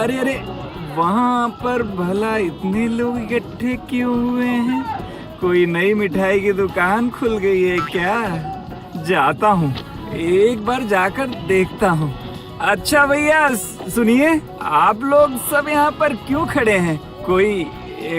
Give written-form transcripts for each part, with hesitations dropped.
अरे अरे, वहाँ पर भला इतने लोग इकट्ठे क्यों हुए हैं? कोई नई मिठाई की दुकान खुल गई है क्या? जाता हूँ, एक बार जाकर देखता हूँ। अच्छा भैया सुनिए, आप लोग सब यहाँ पर क्यों खड़े हैं? कोई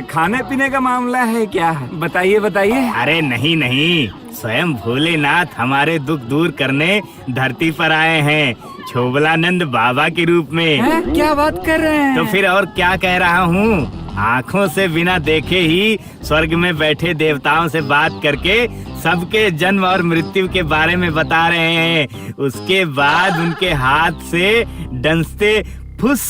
खाने पीने का मामला है क्या? बताइए बताइए। अरे नहीं नहीं, स्वयं भोलेनाथ हमारे दुख दूर करने धरती पर आए हैं, छोबलानंद बाबा के रूप में। क्या बात कर रहे हैं? तो फिर और क्या कह रहा हूँ, आँखों से बिना देखे ही स्वर्ग में बैठे देवताओं से बात करके सबके जन्म और मृत्यु के बारे में बता रहे हैं। उसके बाद उनके हाथ से डंसते फुस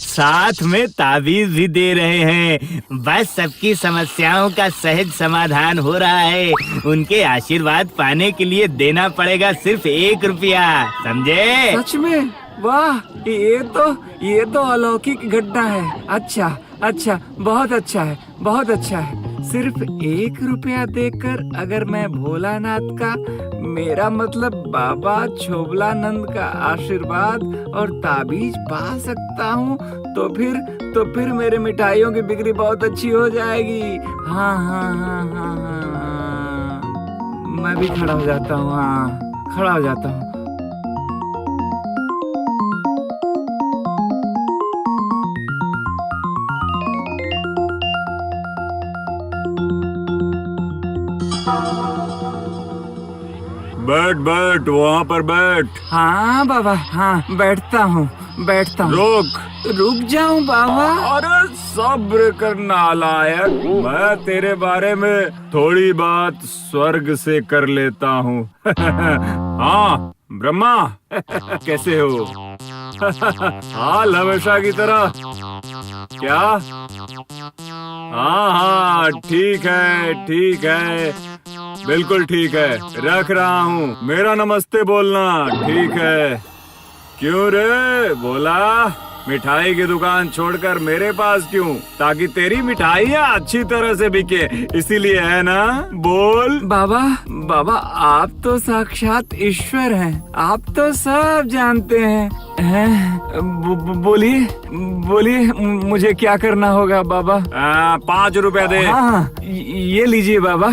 साथ में ताबीज भी दे रहे हैं। बस सबकी समस्याओं का सहज समाधान हो रहा है। उनके आशीर्वाद पाने के लिए देना पड़ेगा सिर्फ 1 रुपया, समझे? सच में? वाह, ये तो अलौकिक घटना है। अच्छा अच्छा, बहुत अच्छा है, बहुत अच्छा है। सिर्फ 1 रुपया देकर अगर मैं भोलानाथ का, मेरा मतलब बाबा छोबलानंद का आशीर्वाद और ताबीज पा सकता हूँ, तो फिर मेरे मिठाइयों की बिक्री बहुत अच्छी हो जाएगी। हाँ हाँ हाँ हाँ हाँ, मैं भी खड़ा हो जाता हूँ। हाँ, खड़ा हो जाता हूँ। बैठ बैठ, वहाँ पर बैठ। हाँ बाबा, हाँ बैठता हूँ। रुक जाऊँ बाबा? अरे सब्र करना लायक, मैं तेरे बारे में थोड़ी बात स्वर्ग से कर लेता हूँ। हाँ ब्रह्मा, कैसे हो? हाल हमेशा की तरह क्या? हाँ, ठीक है, बिल्कुल ठीक है, रख रहा हूँ। मेरा नमस्ते बोलना, ठीक है? क्यों रे बोला, मिठाई की दुकान छोड़कर मेरे पास क्यों? ताकि तेरी मिठाइयाँ अच्छी तरह से बिके, इसीलिए है ना? बोल। बाबा आप तो साक्षात ईश्वर हैं, आप तो सब जानते हैं। बोलिए मुझे क्या करना होगा बाबा? 5 रुपया दे। हाँ, ये लीजिए बाबा,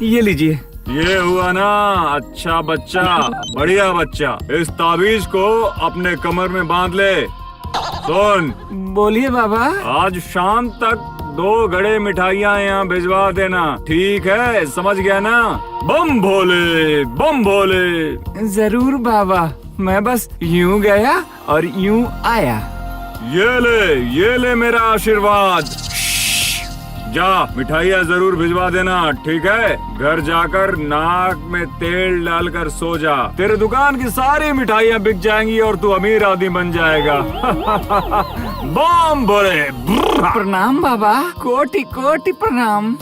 ये लीजिए। ये हुआ ना अच्छा बच्चा, बढ़िया बच्चा। इस ताबीज को अपने कमर में बांध ले। सुन, बोलिए बाबा। आज शाम तक 2 घड़े मिठाइयाँ यहाँ भिजवा देना, ठीक है? समझ गया ना? बम भोले, बम भोले। जरूर बाबा, मैं बस यूं गया और यूं आया। ये ले मेरा आशीर्वाद। जा, मिठाइयाँ जरूर भिजवा देना, ठीक है? घर जाकर नाक में तेल डालकर सो जा। तेरे दुकान की सारी मिठाइयाँ बिक जाएंगी और तू अमीर आदमी बन जाएगा। बम भोले। प्रणाम बाबा, कोटि कोटि प्रणाम।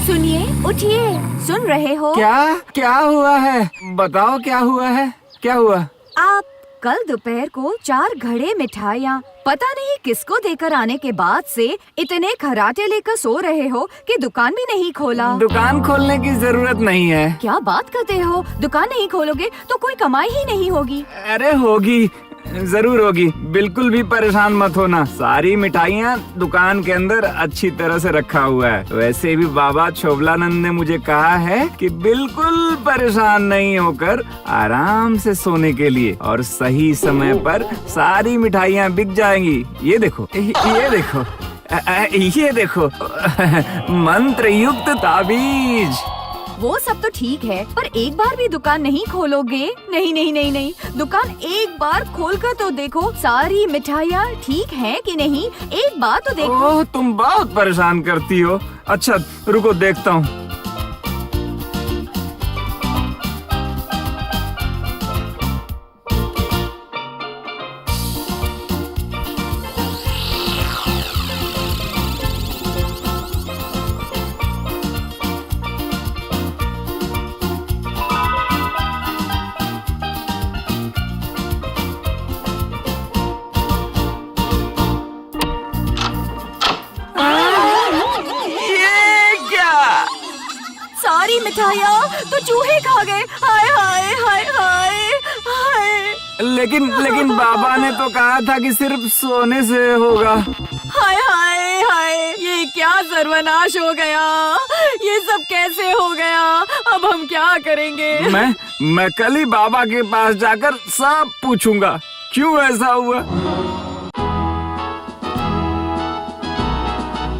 सुनिए, उठिए, सुन रहे हो? क्या हुआ है? बताओ क्या हुआ है? क्या हुआ? आप कल दोपहर को 4 घड़े मिठाइयाँ पता नहीं किसको देकर आने के बाद से इतने खर्राटे लेकर सो रहे हो कि दुकान भी नहीं खोला। दुकान खोलने की जरूरत नहीं है। क्या बात करते हो? दुकान नहीं खोलोगे तो कोई कमाई ही नहीं होगी। अरे होगी, जरूर होगी, बिल्कुल भी परेशान मत होना। सारी मिठाइयाँ दुकान के अंदर अच्छी तरह से रखा हुआ है। वैसे भी बाबा छोबलानंद ने मुझे कहा है कि बिल्कुल परेशान नहीं होकर आराम से सोने के लिए, और सही समय पर सारी मिठाइयाँ बिक जाएंगी। ये देखो, ये देखो, मंत्र युक्त ताबीज। वो सब तो ठीक है, पर एक बार भी दुकान नहीं खोलोगे? नहीं, दुकान एक बार खोलकर तो देखो, सारी मिठाइयाँ ठीक हैं कि नहीं, एक बार तो देखो। ओह, तुम बहुत परेशान करती हो। अच्छा रुको, देखता हूँ। आ गए। हाय हाय हाय हाय हाय लेकिन बाबा ने तो कहा था कि सिर्फ सोने से होगा। हाय हाय हाय, ये क्या सर्वनाश हो गया, ये सब कैसे हो गया, अब हम क्या करेंगे? मैं कल ही बाबा के पास जाकर सब पूछूंगा क्यों ऐसा हुआ।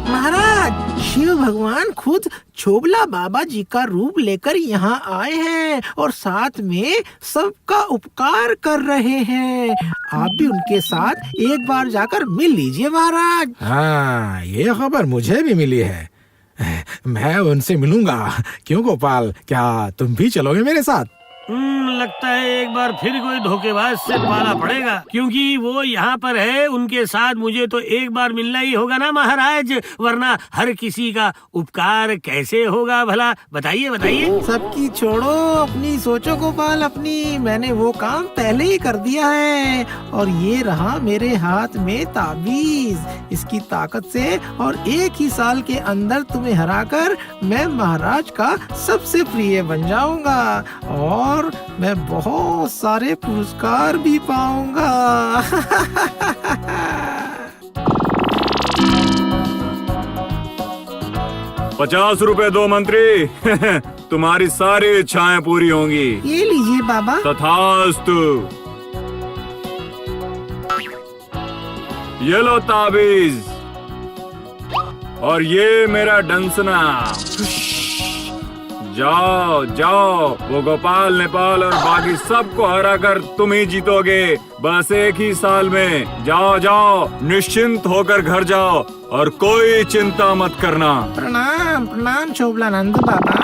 महाराज, शिव भगवान खुद छोबला बाबा जी का रूप लेकर यहाँ आए हैं और साथ में सबका उपकार कर रहे हैं। आप भी उनके साथ एक बार जाकर मिल लीजिए महाराज। हाँ, ये खबर मुझे भी मिली है। मैं उनसे मिलूंगा। क्यों गोपाल, क्या तुम भी चलोगे मेरे साथ? लगता है एक बार फिर कोई धोखेबाज से पाला पड़ेगा, क्योंकि वो यहाँ पर है। उनके साथ मुझे तो एक बार मिलना ही होगा ना महाराज, वरना हर किसी का उपकार कैसे होगा भला? बताइए बताइए। सबकी छोड़ो, अपनी सोचो गोपाल, अपनी। मैंने वो काम पहले ही कर दिया है और ये रहा मेरे हाथ में ताबीज। इसकी ताकत से और एक ही साल के अंदर तुम्हें हराकर मैं महाराज का सबसे प्रिय बन जाऊंगा और मैं बहुत सारे पुरस्कार भी पाऊंगा। 50 रुपए दो मंत्री। तुम्हारी सारी इच्छाएं पूरी होंगी। ये लीजिए बाबा। तथास्तु। ये लो ताबीज और ये मेरा डंसना। जाओ जाओ, वो गोपाल, नेपाल और बाकी सबको हरा कर तुम ही जीतोगे, बस एक ही साल में। जाओ जाओ, निश्चिंत होकर घर जाओ और कोई चिंता मत करना। प्रणाम प्रणाम छोबलानंद बाबा।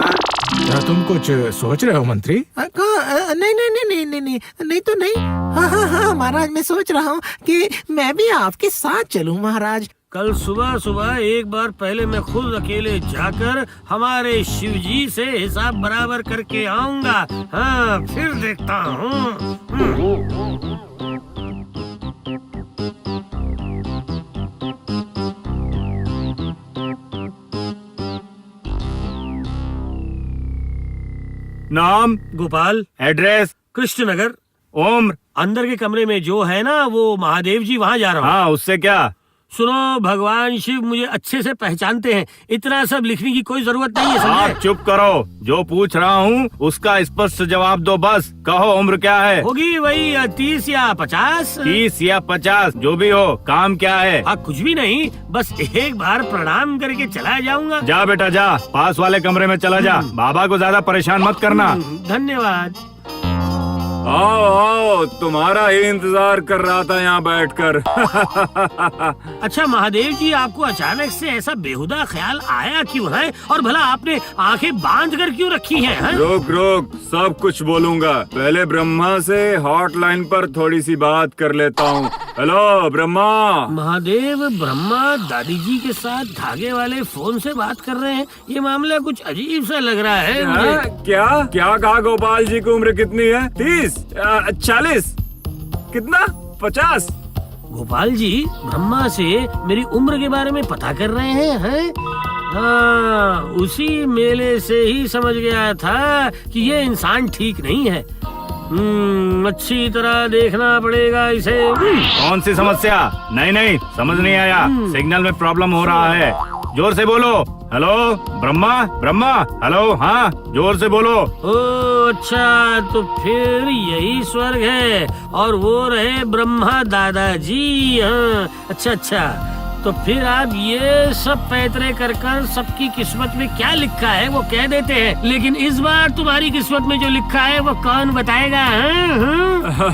क्या तुम कुछ सोच रहे हो मंत्री? नहीं नहीं नहीं नहीं नहीं नहीं नहीं तो नहीं। हाँ हाँ हाँ महाराज, मैं सोच रहा हूँ कि मैं भी आपके साथ चलूँ महाराज। कल सुबह सुबह एक बार पहले मैं खुद अकेले जाकर हमारे शिवजी से हिसाब बराबर करके आऊंगा। हाँ, फिर देखता हूँ। नाम? गोपाल। एड्रेस? कृष्णनगर। उम्र? अंदर के कमरे में जो है ना वो महादेव जी, वहाँ जा रहा हूँ। हाँ, उससे क्या? सुनो, भगवान शिव मुझे अच्छे से पहचानते हैं, इतना सब लिखने की कोई जरूरत नहीं है, आप समझे? चुप करो, जो पूछ रहा हूँ उसका स्पष्ट जवाब दो बस। कहो, उम्र क्या है? होगी वही 30 या 50। 30 या 50, जो भी हो। काम क्या है? कुछ भी नहीं, बस एक बार प्रणाम करके चला जाऊंगा। जा बेटा जा, पास वाले कमरे में चला जा। बाबा को ज्यादा परेशान मत करना। धन्यवाद। आओ आओ, तुम्हारा ही इंतजार कर रहा था यहाँ बैठकर। अच्छा महादेव जी, आपको अचानक से ऐसा बेहुदा ख्याल आया क्यों है? और भला आपने आंखें बांध कर क्यों रखी हैं? रोक रोक, सब कुछ बोलूंगा। पहले ब्रह्मा से हॉटलाइन पर थोड़ी सी बात कर लेता हूँ। हेलो ब्रह्मा। महादेव, ब्रह्मा दादी जी के साथ धागे वाले फोन से बात कर रहे हैं। ये मामला कुछ अजीब सा लग रहा है मुझे। क्या क्या कहा? गोपाल जी की उम्र कितनी है? 30? 40? कितना? 50? गोपाल जी ब्रह्मा से मेरी उम्र के बारे में पता कर रहे हैं? हाँ, उसी मेले से ही समझ गया था कि ये इंसान ठीक नहीं है। अच्छी तरह देखना पड़ेगा इसे। कौन सी समस्या? नहीं, समझ नहीं आया। सिग्नल में प्रॉब्लम हो रहा है। जोर से बोलो। Hello Brahma, hello. हाँ, जोर से बोलो। ओ अच्छा, तो फिर यही स्वर्ग है और वो रहे ब्रह्मा दादाजी। हाँ, अच्छा, तो फिर आप ये सब पैतरे कर सबकी किस्मत में क्या लिखा है वो कह देते हैं, लेकिन इस बार तुम्हारी किस्मत में जो लिखा है वो कौन बताएगा?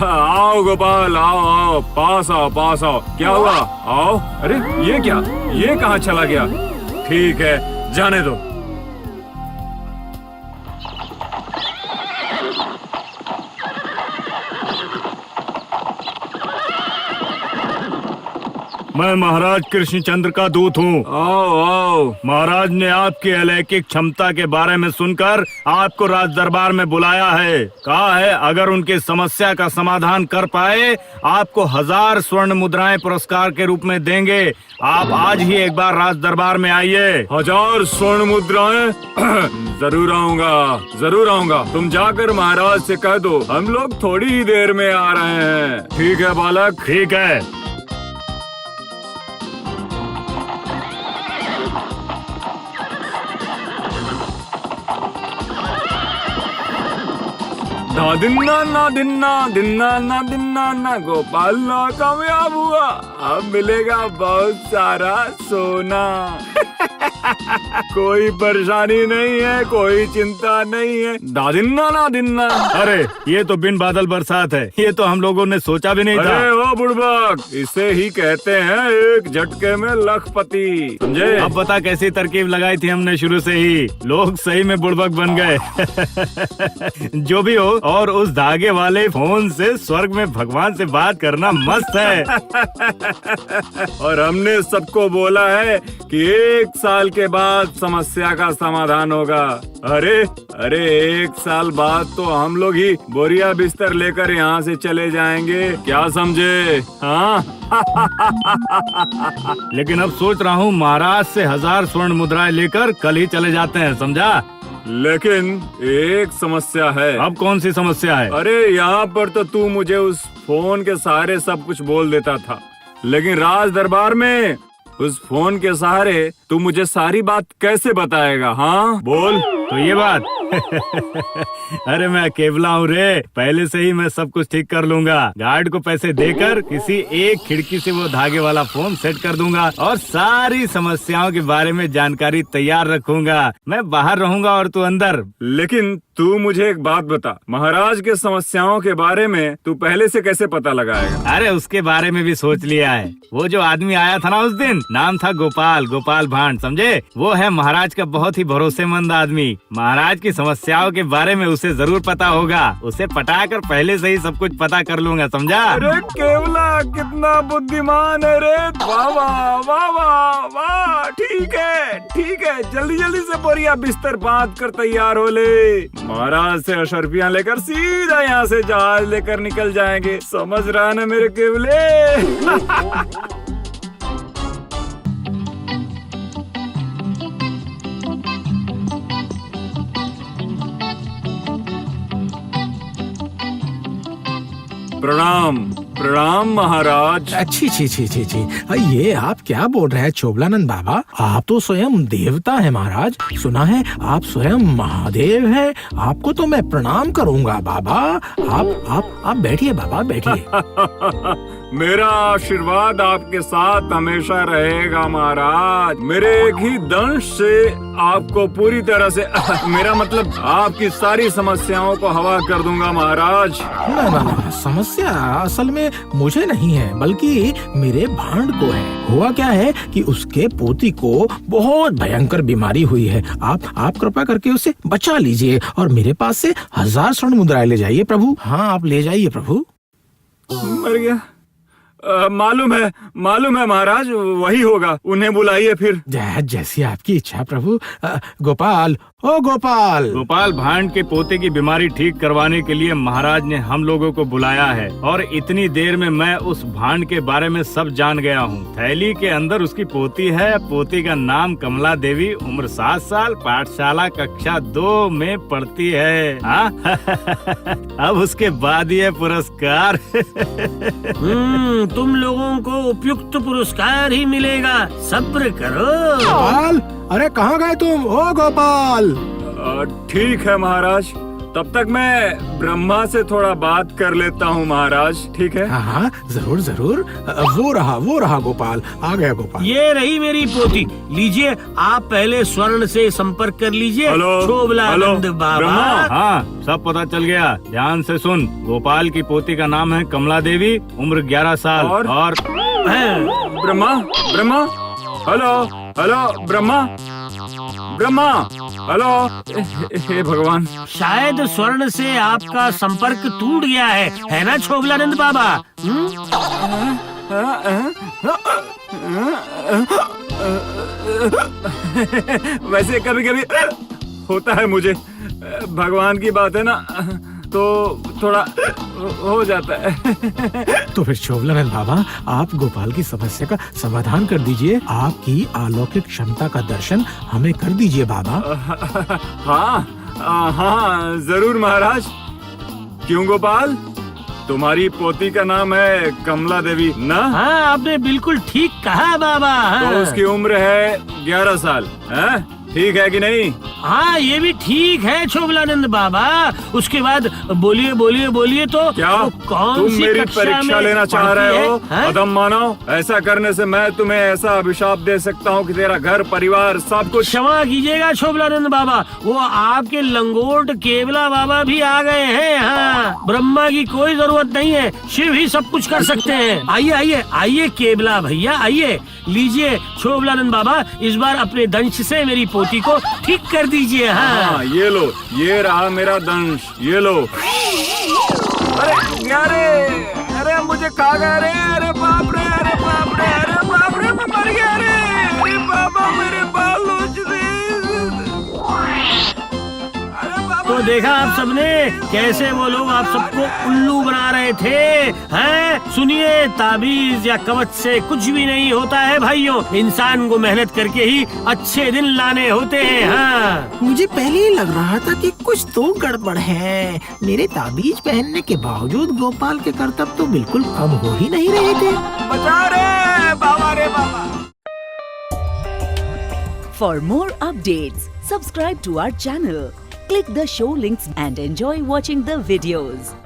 आओ गोपाल, आओ, पास आओ। क्या हुआ? आओ। अरे ये क्या? ये कहाँ चला गया? ठीक है, जाने दो। मैं महाराज कृष्णचंद्र का दूत हूँ। आओ आओ। महाराज ने आपकी अलौकिक क्षमता के बारे में सुनकर आपको राज दरबार में बुलाया है। कहा है अगर उनकी समस्या का समाधान कर पाए आपको 1000 स्वर्ण मुद्राएं पुरस्कार के रूप में देंगे। आप आज ही एक बार राज दरबार में आइए। 1000 स्वर्ण मुद्राएं? जरूर आऊंगा, जरूर आऊंगा। तुम जाकर महाराज से कह दो हम लोग थोड़ी ही देर में आ रहे हैं। ठीक है बालक? ठीक है। ना दिन्ना ना दिन्ना दिन्ना ना दिन्ना ना गोपाल ना कामयाब हुआ। अब मिलेगा बहुत सारा सोना। कोई परेशानी नहीं है, कोई चिंता नहीं है। दादिन्ना ना दिन्ना। अरे ये तो बिन बादल बरसात है, ये तो हम लोगों ने सोचा भी नहीं था। अरे ओ बुड़बक, इसे ही कहते हैं एक झटके में लखपति, समझे? अब बता कैसी तरकीब लगाई थी हमने शुरू से ही, लोग सही में बुड़बक बन गए। जो भी हो, और उस धागे वाले फोन से स्वर्ग में भगवान से बात करना मस्त है। और हमने सबको बोला है कि 1 साल के बाद समस्या का समाधान होगा। अरे अरे 1 साल बाद तो हम लोग ही बोरिया बिस्तर लेकर यहाँ से चले जाएंगे, क्या समझे? हाँ। लेकिन अब सोच रहा हूँ महाराज से 1000 स्वर्ण मुद्राएं लेकर कल ही चले जाते हैं, समझा? लेकिन एक समस्या है। अब कौन सी समस्या है? अरे यहाँ पर तो तू मुझे उस फोन के सहारे सब कुछ बोल देता था, लेकिन राज दरबार में उस फोन के सहारे तू मुझे सारी बात कैसे बताएगा? हाँ बोल। तो ये बात। अरे मैं केवला हूँ रे, पहले से ही मैं सब कुछ ठीक कर लूंगा। गार्ड को पैसे देकर किसी एक खिड़की से वो धागे वाला फोन सेट कर दूंगा और सारी समस्याओं के बारे में जानकारी तैयार रखूंगा। मैं बाहर रहूंगा और तू अंदर। लेकिन तू मुझे एक बात बता, महाराज के समस्याओं के बारे में तू पहले से कैसे पता लगाएगा? अरे उसके बारे में भी सोच लिया है। वो जो आदमी आया था ना उस दिन, नाम था गोपाल, गोपाल भांड, समझे? वो है महाराज का बहुत ही भरोसेमंद आदमी। महाराज की समस्याओं के बारे में उसे जरूर पता होगा। उसे पटाकर पहले से ही सब कुछ पता कर लूंगा, समझा? अरे केवला कितना बुद्धिमान है रे। वाह वाह वाह वाह वाह। ठीक है ठीक है, जल्दी जल्दी से बोरिया बिस्तर बांध कर तैयार हो ले। महाराज से अशर्फियाँ लेकर सीधा यहाँ से जहाज लेकर निकल जाएंगे, समझ रहा ना मेरे केवले? प्रणाम प्रणाम महाराज। अच्छी छी छी छी छी, ये आप क्या बोल रहे हैं चोबलानंद बाबा? आप तो स्वयं देवता है महाराज। सुना है आप स्वयं महादेव है। आपको तो मैं प्रणाम करूंगा बाबा। आप बैठिए बाबा, बैठिए। मेरा आशीर्वाद आपके साथ हमेशा रहेगा महाराज। मेरे एक ही दंश से आपको पूरी तरह से मेरा मतलब आपकी सारी समस्याओं को हवा कर दूंगा महाराज। ना, समस्या असल में मुझे नहीं है, बल्कि मेरे भांड को है। हुआ क्या है कि उसके पोती को बहुत भयंकर बीमारी हुई है। आप कृपा करके उसे बचा लीजिए और मेरे पास से 1000 स्वर्ण मुद्राएं ले जाइए प्रभु। हाँ आप ले जाइए प्रभु। मर गया? मालूम है महाराज, वही होगा। उन्हें बुलाइए फिर। जैसी आपकी इच्छा प्रभु। गोपाल, ओ गोपाल। गोपाल भांड के पोते की बीमारी ठीक करवाने के लिए महाराज ने हम लोगों को बुलाया है और इतनी देर में मैं उस भांड के बारे में सब जान गया हूँ। थैली के अंदर उसकी पोती है। पोती का नाम कमला देवी, उम्र 7 साल, पाठशाला कक्षा 2 में पढ़ती है। अब उसके बाद ये पुरस्कार। तुम लोगों को उपयुक्त पुरस्कार ही मिलेगा, सब्र करो। गोपाल, अरे कहाँ गए तुम? ओ गोपाल। ठीक है महाराज, तब तक मैं ब्रह्मा से थोड़ा बात कर लेता हूँ महाराज। ठीक है? हाँ जरूर जरूर। वो रहा गोपाल, आ गया गोपाल। ये रही मेरी पोती, लीजिए। आप पहले स्वर्ण से संपर्क कर लीजिए। चोबलानंद बाबा। हाँ सब पता चल गया, ध्यान से सुन। गोपाल की पोती का नाम है कमला देवी, उम्र 11 साल। और ब्रह्मा ब्रह्मा, हेलो ब्रह्मा, हेलो। हे भगवान, शायद स्वर्ण से आपका संपर्क टूट गया है ना चोबलानंद बाबा? वैसे कभी कभी होता है मुझे, भगवान की बात है ना, तो थोड़ा हो जाता है। तो फिर शोभलानंद बाबा, आप गोपाल की समस्या का समाधान कर दीजिए। आपकी अलौकिक क्षमता का दर्शन हमें कर दीजिए बाबा। हाँ हाँ जरूर महाराज। क्यों गोपाल, तुम्हारी पोती का नाम है कमला देवी ना? हाँ, आपने बिल्कुल ठीक कहा बाबा। हाँ। तो उसकी उम्र है 11 साल, है? ठीक है कि नहीं? हाँ, ये भी ठीक है शोभलानंद बाबा। उसके बाद बोलिए बोलिए बोलिए तो क्या वो कौन तुम सी मेरी कक्षा परीक्षा में लेना चाह पढ़ती रहे है? हो? हाँ? अधम मानव, ऐसा करने से मैं तुम्हें ऐसा अभिशाप दे सकता हूँ कि तेरा घर परिवार सब कुछ। क्षमा कीजिएगा शोभलानंद बाबा, वो आपके लंगोट केवला बाबा भी आ गए हैं। हाँ, ब्रह्मा की कोई जरूरत नहीं है, शिव ही सब कुछ कर सकते हैं। आइए आइए आइए केवला भैया, आइए लीजिए शोभलानंद बाबा, इस बार अपने दंश से मेरी पोती को ठीक कर दीजिए। हाँ, ये लो, ये रहा मेरा दंश, ये लो। अरे मुझे खा गया रे, अरे बाप रे, अरे बाप रे, अरे बाप रे, मैं मर गया रे, अरे बाबा मेरे बाल नोच दे। तो देखा आप सबने कैसे वो लोग आप सबको उल्लू बना रहे थे। हैं? सुनिए, ताबीज या कवच से कुछ भी नहीं होता है भाइयों, इंसान को मेहनत करके ही अच्छे दिन लाने होते हैं। हाँ, मुझे पहले ही लग रहा था कि कुछ तो गड़बड़ है। मेरे ताबीज पहनने के बावजूद गोपाल के करतब तो बिल्कुल कम हो ही नहीं रहे थे। बचा रे बाबा। For more updates, subscribe to our channel, click the show links and enjoy watching the videos.